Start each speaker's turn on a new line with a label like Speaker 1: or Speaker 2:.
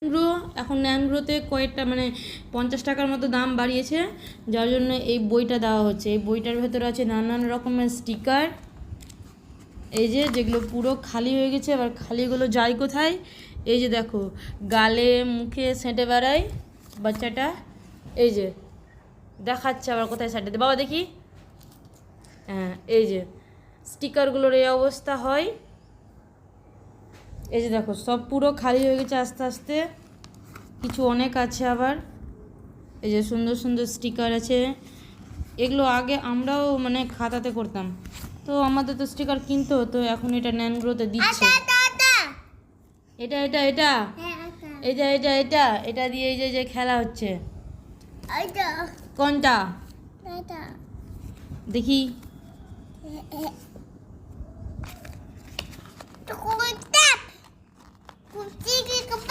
Speaker 1: Grow এখন ন্যানগ্রোতে কয়েকটা মানে 50 টাকার মতো দাম বাড়িয়েছে, যার জন্য এই বইটা দেওয়া হচ্ছে। এই বইটার ভেতরে আছে নানান রকমের স্টিকার, এই যে যেগুলো পুরো খালি হয়ে গেছে। এবার খালিগুলো যায় কোথায়? এই যে দেখো, গালে মুখে সেঁটে বেড়ায় বাচ্চাটা, এই যে দেখাচ্ছে আবার কোথায় সেঁটে বাবা দেখি। হ্যাঁ, এই যে স্টিকারগুলোর এই অবস্থা হয়। এই যে দেখো সব পুরো খালি হয়ে গেছে আস্তে আস্তে, কিছু অনেক আছে আবার। এই যে সুন্দর সুন্দর স্টিকার আছে, এগুলো আগে আমরাও মানে খাতাতে করতাম, তো আমাদের তো স্টিকার কিনতে হতো, এখন এটা ন্যানগ্রোতে দিচ্ছে। এটা এটা এটা এটা এটা এটা এটা দিয়ে এই যে যে খেলা হচ্ছে। কোনটা দেখি?